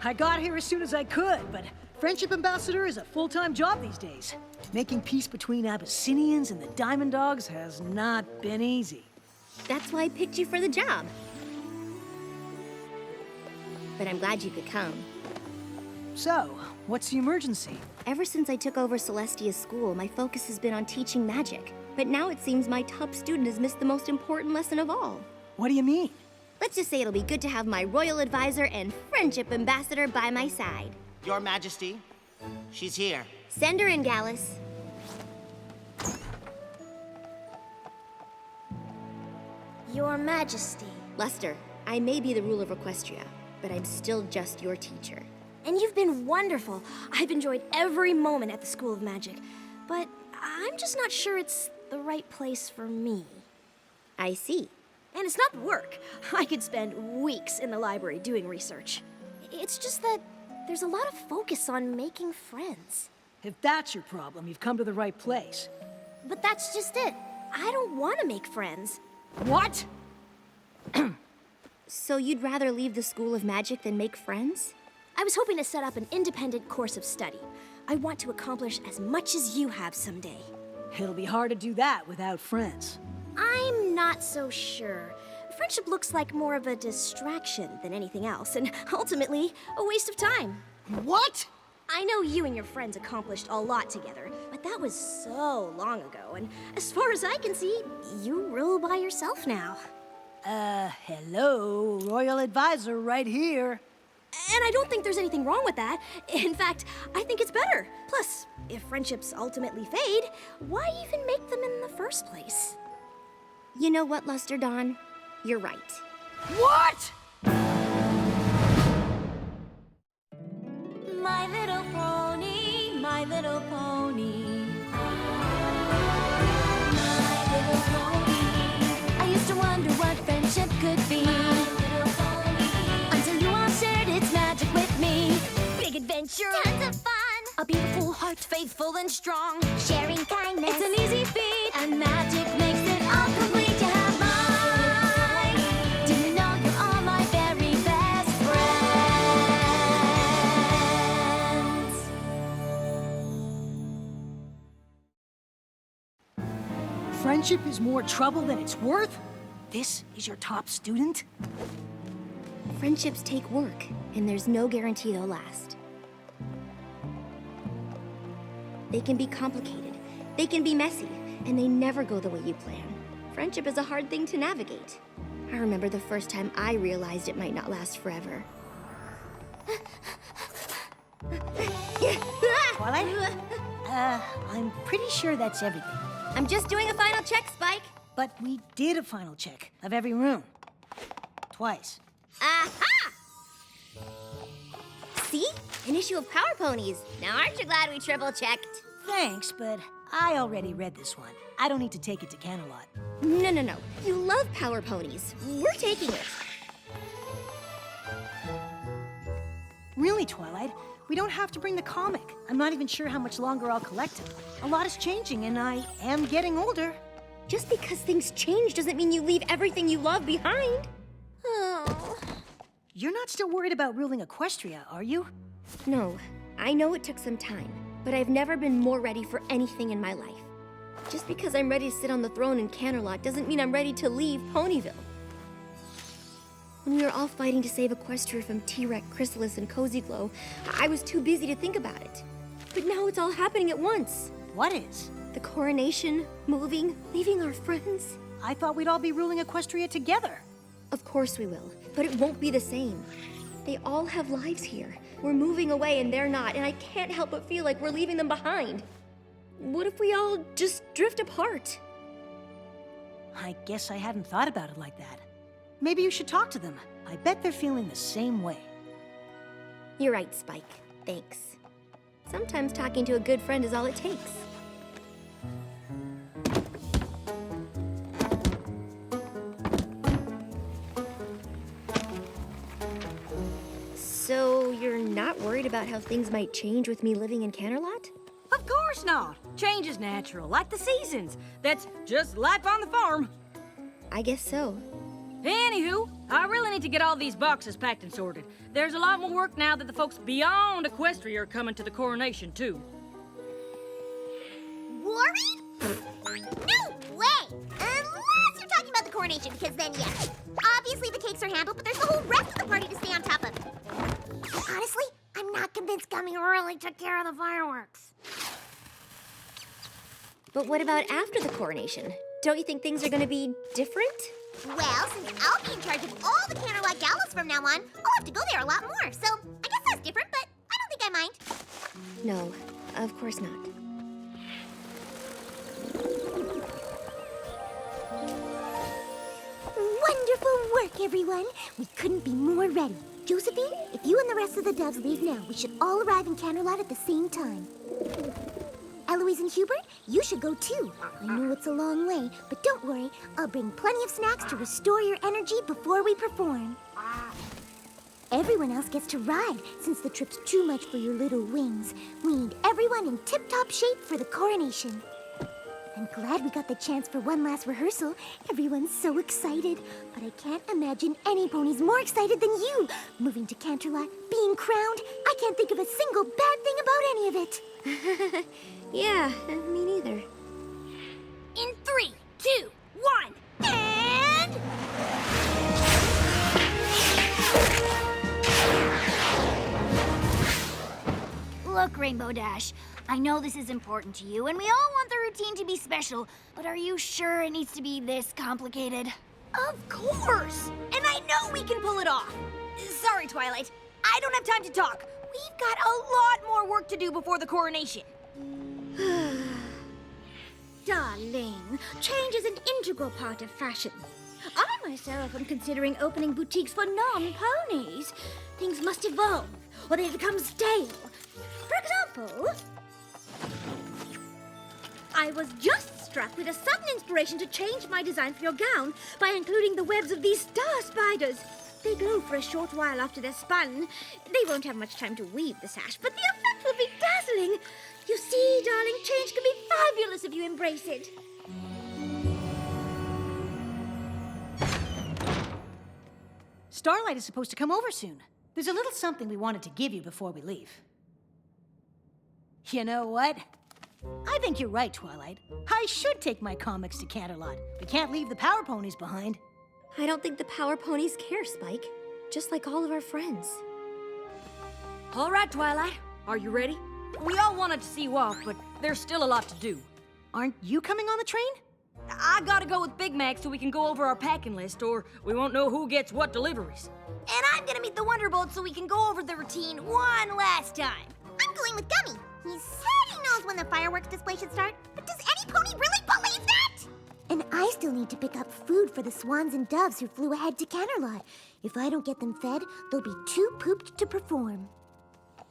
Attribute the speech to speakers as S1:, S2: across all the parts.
S1: I got here as soon as I could, but Friendship Ambassador is a full-time job these days. Making peace between Abyssinians and the Diamond Dogs has not been easy.
S2: That's why I picked you for the job. But I'm glad you could come.
S1: So, what's the emergency?
S2: Ever since I took over Celestia's school, my focus has been on teaching magic. But now it seems my top student has missed the most important lesson of all.
S1: What do you mean?
S2: Let's just say it'll be good to have my royal advisor and friendship ambassador by my side.
S3: Your Majesty, she's here.
S2: Send her in, Gallus.
S4: Your Majesty.
S2: Luster, I may be the ruler of Equestria, but I'm still just your teacher.
S4: And you've been wonderful. I've enjoyed every moment at the School of Magic. But I'm just not sure it's the right place for me.
S2: I see.
S4: And it's not work. I could spend weeks in the library doing research. It's just that there's a lot of focus on making friends.
S1: If that's your problem, you've come to the right place.
S4: But that's just it. I don't want to make friends.
S1: What?
S2: So you'd rather leave the School of Magic than make friends?
S4: I was hoping to set up an independent course of study. I want to accomplish as much as you have someday.
S1: It'll be hard to do that without friends.
S4: I'm not so sure. Friendship looks like more of a distraction than anything else, and ultimately, a waste of time.
S1: What?
S4: I know you and your friends accomplished a lot together, but that was so long ago, and as far as I can see, you rule by yourself now.
S1: Hello, Royal Advisor right here.
S4: And I don't think there's anything wrong with that. In fact, I think it's better. Plus, if friendships ultimately fade, why even make them in the first place?
S2: You know what, Luster Dawn? You're right.
S1: What?
S5: My little pony, my little pony. My little pony. I used to wonder what friendship could be. My little pony. Until you all shared its magic with me. Big adventure. Tons of fun. A beautiful heart, faithful and strong. Sharing kindness. It's an easy feat. And magic makes it all complete. You have mine. Do you know you're all my very best friends?
S1: Friendship is more trouble than it's worth? This is your top student?
S2: Friendships take work, and there's no guarantee they'll last. They can be complicated, they can be messy, and they never go the way you plan. Friendship is a hard thing to navigate. I remember the first time I realized it might not last forever.
S1: Twilight? I'm pretty sure that's everything.
S2: I'm just doing a final check, Spike.
S1: But we did a final check of every room. Twice.
S2: Aha! See? An issue of Power Ponies. Now aren't you glad we triple-checked?
S1: Thanks, but I already read this one. I don't need to take it to Camelot.
S2: No. You love Power Ponies. We're taking it.
S1: Really, Twilight? We don't have to bring the comic. I'm not even sure how much longer I'll collect them. A lot is changing, and I am getting older.
S2: Just because things change doesn't mean you leave everything you love behind.
S4: Oh.
S1: You're not still worried about ruling Equestria, are you?
S2: No, I know it took some time, but I've never been more ready for anything in my life. Just because I'm ready to sit on the throne in Camelot doesn't mean I'm ready to leave Ponyville. When we were all fighting to save Equestria from T-Rex, Chrysalis, and Cozy Glow, I was too busy to think about it. But now it's all happening at once.
S1: What is?
S2: The coronation, moving, leaving our friends.
S1: I thought we'd all be ruling Equestria together.
S2: Of course we will, but it won't be the same. They all have lives here. We're moving away and they're not, and I can't help but feel like we're leaving them behind. What if we all just drift apart?
S1: I guess I hadn't thought about it like that. Maybe you should talk to them. I bet they're feeling the same way.
S2: You're right, Spike. Thanks. Sometimes talking to a good friend is all it takes. So, you're not worried about how things might change with me living in Camelot?
S6: Of course not. Change is natural, like the seasons. That's just life on the farm.
S2: I guess so.
S6: Anywho, I really need to get all these boxes packed and sorted. There's a lot more work now that the folks beyond Equestria are coming to the coronation, too.
S7: Worried? No way! Unless you're talking about the coronation, because then, yes. Obviously the cakes are handled, but there's the whole rest of the party to stay on top of. Honestly, I'm not convinced Gummy really took care of the fireworks.
S2: But what about after the coronation? Don't you think things are gonna be different?
S7: Well, since I'll be in charge of all the Candlelight Galas from now on, I'll have to go there a lot more. So, I guess that's different, but I don't think I mind.
S2: No, of course not.
S7: Wonderful work, everyone. We couldn't be more ready. Josephine, if you and the rest of the doves leave now, we should all arrive in Canterlot at the same time. Eloise and Hubert, you should go too. I know it's a long way, but don't worry. I'll bring plenty of snacks to restore your energy before we perform. Everyone else gets to ride, since the trip's too much for your little wings. We need everyone in tip-top shape for the coronation. I'm glad we got the chance for one last rehearsal. Everyone's so excited. But I can't imagine any pony's more excited than you. Moving to Canterlot, being crowned, I can't think of a single bad thing about any of it.
S2: Yeah, me neither.
S7: In 3, 2, 1, and...
S5: Look, Rainbow Dash, I know this is important to you, and we all want the routine to be special, but are you sure it needs to be this complicated?
S4: Of course! And I know we can pull it off. Sorry, Twilight. I don't have time to talk. We've got a lot more work to do before the coronation.
S8: Darling, change is an integral part of fashion. I myself am considering opening boutiques for non-ponies. Things must evolve, or they become stale. For example, I was just struck with a sudden inspiration to change my design for your gown by including the webs of these star spiders. They glow for a short while after they're spun. They won't have much time to weave the sash, but the effect will be dazzling. You see, darling, change can be fabulous if you embrace it.
S1: Starlight is supposed to come over soon. There's a little something we wanted to give you before we leave. You know what? I think you're right, Twilight. I should take my comics to Canterlot. We can't leave the Power Ponies behind.
S2: I don't think the Power Ponies care, Spike. Just like all of our friends.
S6: All right, Twilight. Are you ready? We all wanted to see you off, but there's still a lot to do.
S1: Aren't you coming on the train?
S6: I gotta go with Big Mac so we can go over our packing list, or we won't know who gets what deliveries.
S5: And I'm gonna meet the Wonderbolt so we can go over the routine one last time.
S7: I'm going with Gummy. He said he knows when the fireworks display should start, but does any pony really believe that? And I still need to pick up food for the swans and doves who flew ahead to Canterlot. If I don't get them fed, they'll be too pooped to perform.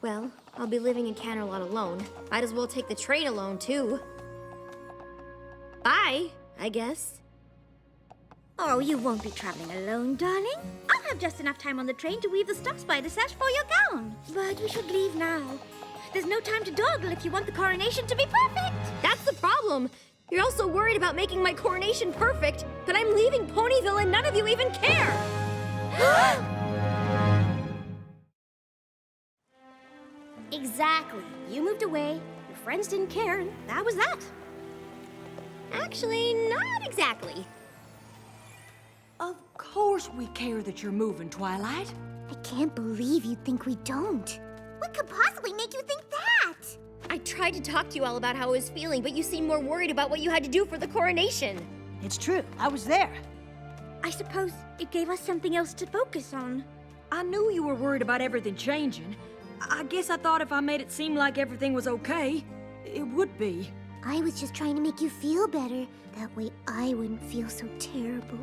S2: Well, I'll be living in Canterlot alone. Might as well take the train alone, too. Bye, I guess.
S8: Oh, you won't be traveling alone, darling. I'll have just enough time on the train to weave the star spider sash for your gown. But we should leave now. There's no time to dawdle if you want the coronation to be perfect.
S2: That's the problem. You're also worried about making my coronation perfect, but I'm leaving Ponyville and none of you even care.
S8: Exactly. You moved away, your friends didn't care, and that was that.
S2: Actually, not exactly.
S6: Of course we care that you're moving, Twilight.
S7: I can't believe you think we don't. What could possibly make you think that?
S2: I tried to talk to you all about how I was feeling, but you seemed more worried about what you had to do for the coronation.
S1: It's true. I was there.
S8: I suppose it gave us something else to focus on.
S6: I knew you were worried about everything changing. I guess I thought if I made it seem like everything was okay, it would be.
S7: I was just trying to make you feel better. That way I wouldn't feel so terrible.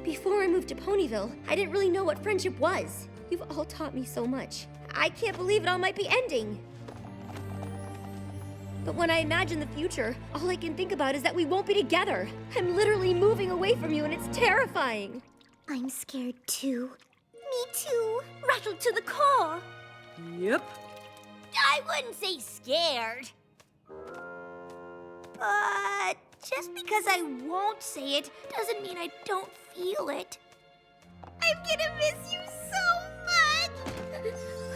S2: Before I moved to Ponyville, I didn't really know what friendship was. You've all taught me so much. I can't believe it all might be ending. But when I imagine the future, all I can think about is that we won't be together. I'm literally moving away from you and it's terrifying.
S7: I'm scared too. Me too.
S8: Rattled to the core.
S6: Yep.
S5: I wouldn't say scared. But just because I won't say it doesn't mean I don't feel it.
S8: I'm gonna miss you so much.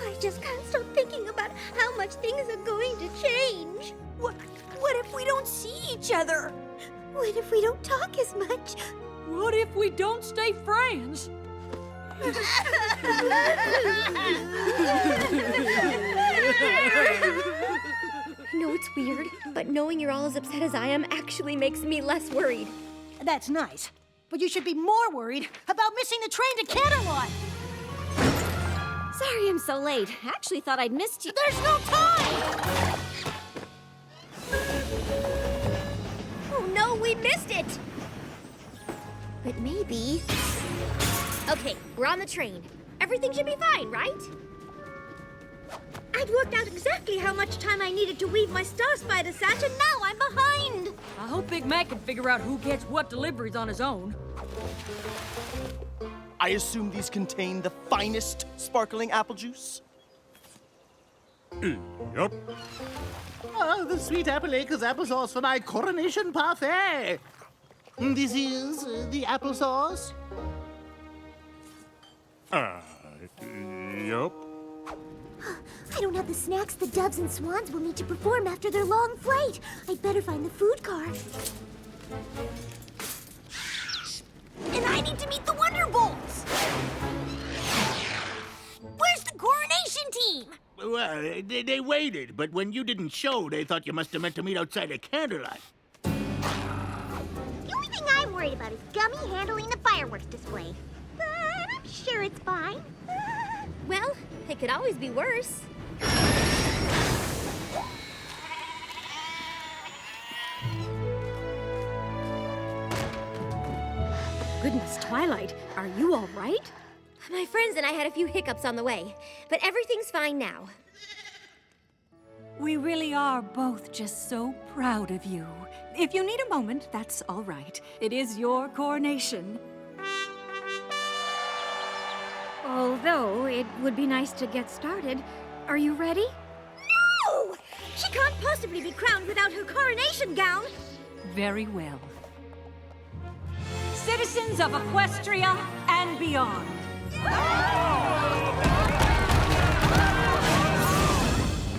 S8: I just can't stop thinking about how much things are going to change.
S4: What if we don't see each other?
S8: What if we don't talk as much?
S6: What if we don't stay friends?
S2: I know it's weird, but knowing you're all as upset as I am actually makes me less worried.
S1: That's nice. But you should be more worried about missing the train to Canterlot.
S4: Sorry I'm so late. Actually thought I'd missed you.
S1: There's no time!
S2: Oh no, we missed it! But maybe... Okay, we're on the train. Everything should be fine, right?
S8: I'd worked out exactly how much time I needed to weave my Star Spider sash, and now I'm behind.
S6: I hope Big Mac can figure out who gets what deliveries on his own.
S9: I assume these contain the finest sparkling apple juice?
S10: Yep.
S11: Oh, the sweet apple acres applesauce for my coronation parfait. This is the applesauce?
S10: Yep.
S7: I don't have the snacks the doves and swans will need to perform after their long flight. I'd better find the food car.
S4: And I need to meet the Wonderbolts! Where's the coronation team?
S11: Well, they waited, but when you didn't show, they thought you must have meant to meet outside of Candlelight.
S7: The only thing I'm worried about is Gummy handling the fireworks display. But I'm sure it's fine.
S2: Well, it could always be worse.
S4: Goodness, Twilight, are you all right?
S2: My friends and I had a few hiccups on the way, but everything's fine now.
S12: We really are both just so proud of you. If you need a moment, that's all right. It is your coronation.
S8: Although it would be nice to get started. Are you ready? No! She can't possibly be crowned without her coronation gown.
S12: Very well. Citizens of Equestria and beyond.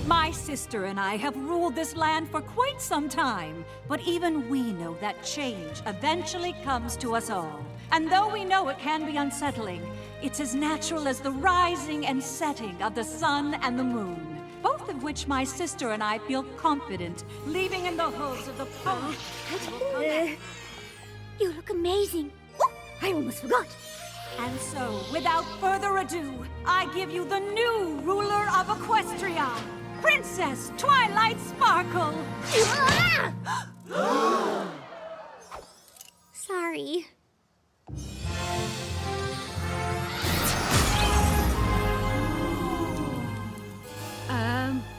S12: My sister and I have ruled this land for quite some time, but even we know that change eventually comes to us all. And though we know it can be unsettling, it's as natural as the rising and setting of the sun and the moon, both of which my sister and I feel confident leaving in the hooves of the post.
S8: You look amazing. Oh, I almost forgot.
S12: And so, without further ado, I give you the new ruler of Equestria, Princess Twilight Sparkle!
S2: Sorry.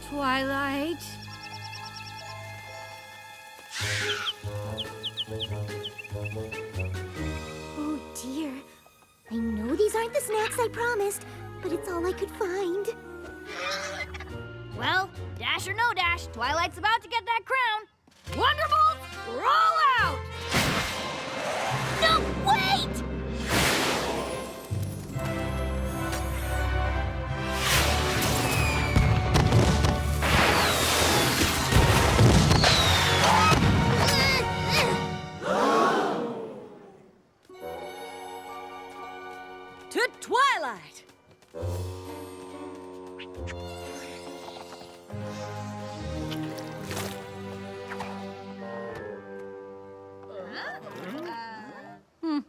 S8: Twilight?
S7: Oh dear. I know these aren't the snacks I promised, but it's all I could find.
S4: Well, dash or no dash, Twilight's about to get that crown. Wonderbolts, roll out! No, wait!
S6: To Twilight!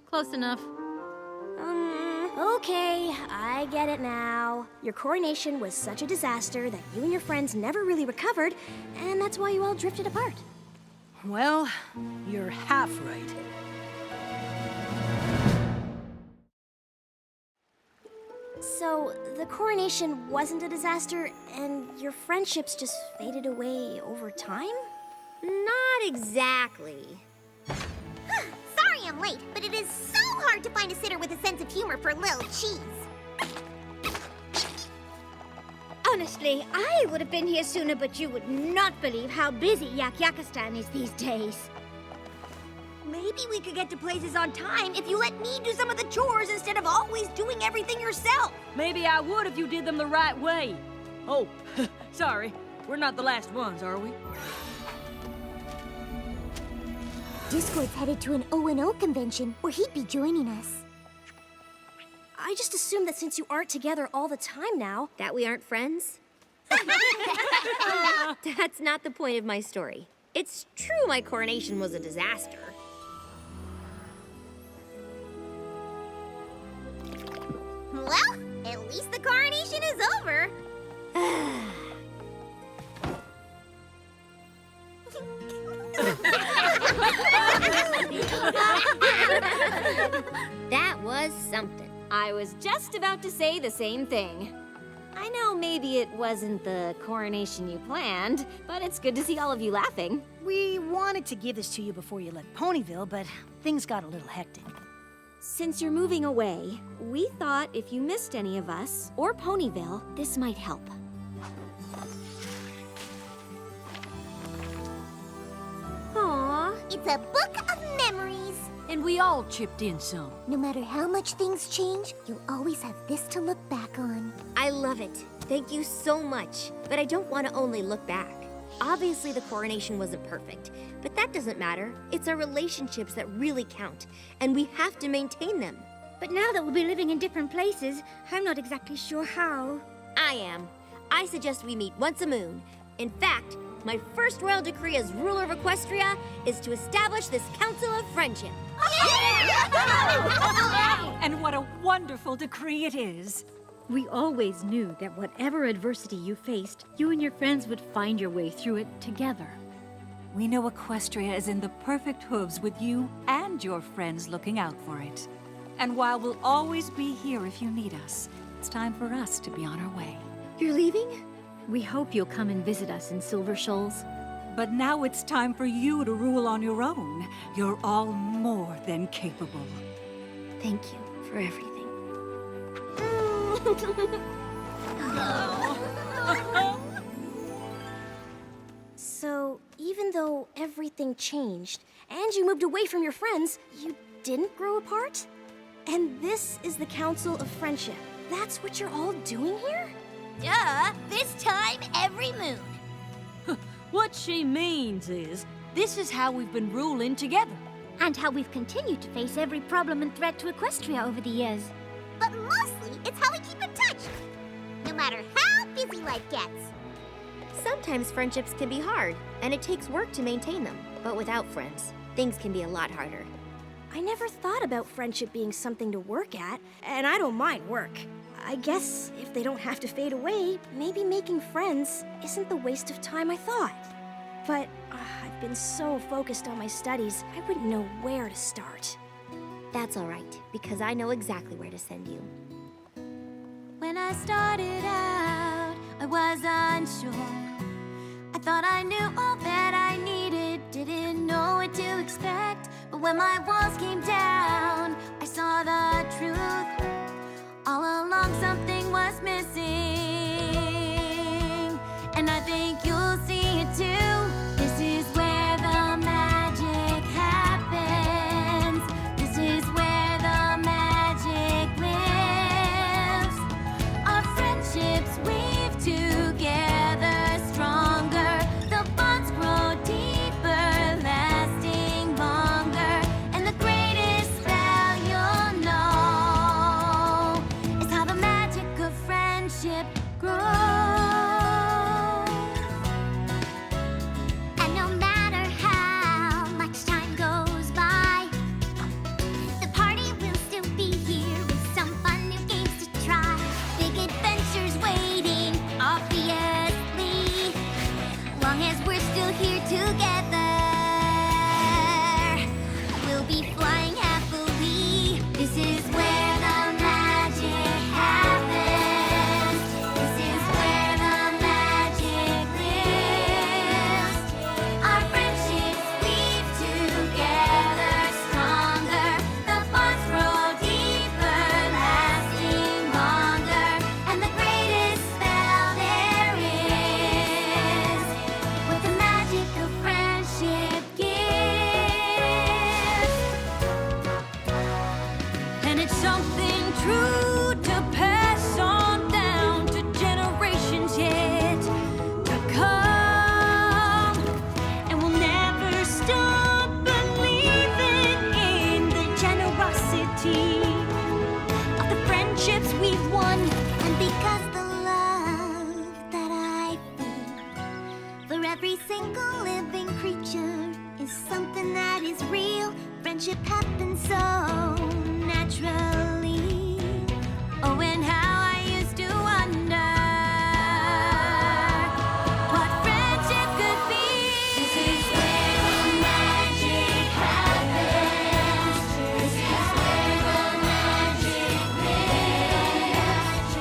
S4: Close enough.
S7: Okay, I get it now. Your coronation was such a disaster that you and your friends never really recovered, and that's why you all drifted apart.
S1: Well, you're half right.
S7: So, the coronation wasn't a disaster, and your friendships just faded away over time?
S2: Not exactly.
S7: Sorry I'm late, but it is so hard to find a sitter with a sense of humor for little cheese.
S8: Honestly, I would have been here sooner, but you would not believe how busy Yak Yakistan is these days.
S2: Maybe we could get to places on time if you let me do some of the chores instead of always doing everything yourself.
S6: Maybe I would if you did them the right way. Oh, sorry. We're not the last ones, are we?
S7: Discord's headed to an O&O convention, where he'd be joining us.
S4: I just assumed that since you aren't together all the time now...
S2: That we aren't friends? That's not the point of my story. It's true my coronation was a disaster.
S7: Well, at least the coronation is over.
S2: That was something. I was just about to say the same thing. I know maybe it wasn't the coronation you planned, but it's good to see all of you laughing.
S1: We wanted to give this to you before you left Ponyville, but things got a little hectic.
S2: Since you're moving away, we thought if you missed any of us, or Ponyville, this might help.
S7: Aww. It's a book of memories.
S6: And we all chipped in some.
S7: No matter how much things change, you'll always have this to look back on.
S2: I love it. Thank you so much. But I don't want to only look back. Obviously, the coronation wasn't perfect, but that doesn't matter. It's our relationships that really count, and we have to maintain them.
S8: But now that we'll be living in different places, I'm not exactly sure how.
S2: I am. I suggest we meet once a moon. In fact, my first royal decree as ruler of Equestria is to establish this Council of Friendship.
S12: And what a wonderful decree it is.
S8: We always knew that whatever adversity you faced, you and your friends would find your way through it together.
S12: We know Equestria is in the perfect hooves with you and your friends looking out for it. And while we'll always be here if you need us, it's time for us to be on our way.
S8: You're leaving? We hope you'll come and visit us in Silver Shoals.
S12: But now it's time for you to rule on your own. You're all more than capable.
S8: Thank you for everything.
S4: So, even though everything changed, and you moved away from your friends, you didn't grow apart? And this is the Council of Friendship. That's what you're all doing here?
S7: Duh! This time every moon.
S6: What she means is, this is how we've been ruling together.
S8: And how we've continued to face every problem and threat to Equestria over the years.
S7: But mostly, it's how we keep in touch. No matter how busy life gets.
S2: Sometimes friendships can be hard, and it takes work to maintain them. But without friends, things can be a lot harder.
S4: I never thought about friendship being something to work at, and I don't mind work. I guess if they don't have to fade away, maybe making friends isn't the waste of time I thought. But I've been so focused on my studies, I wouldn't know where to start.
S2: That's all right, because I know exactly where to send you.
S5: When I started out, I was unsure. I thought I knew all that I needed, didn't know what to expect. But when my walls came down, I saw the truth. All along something was missing, and I think you'll see it too. This is where the magic happens. This is where the magic lives. Our friendships weave together stronger. The bonds grow deeper, lasting longer. And the greatest
S7: pleasure is something that is real. Friendship happens so naturally. Oh, and how I used to wonder what friendship could be. This is where the magic happens. This is where the magic lives.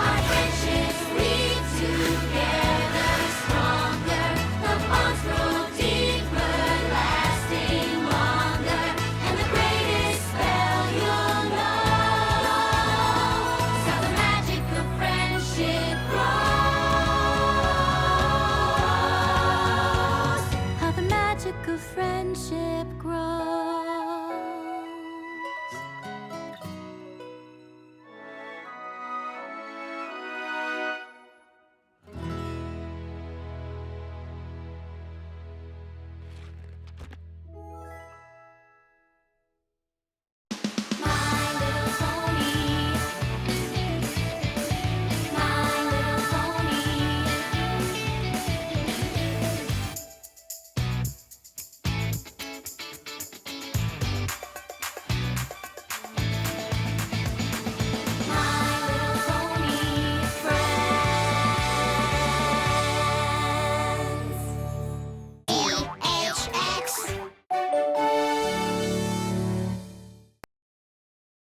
S7: Our friendships lead together stronger. The bonds grow deeper, lasting longer. And the greatest spell you'll know is how the magic of friendship grows. How the magic of friendship grows.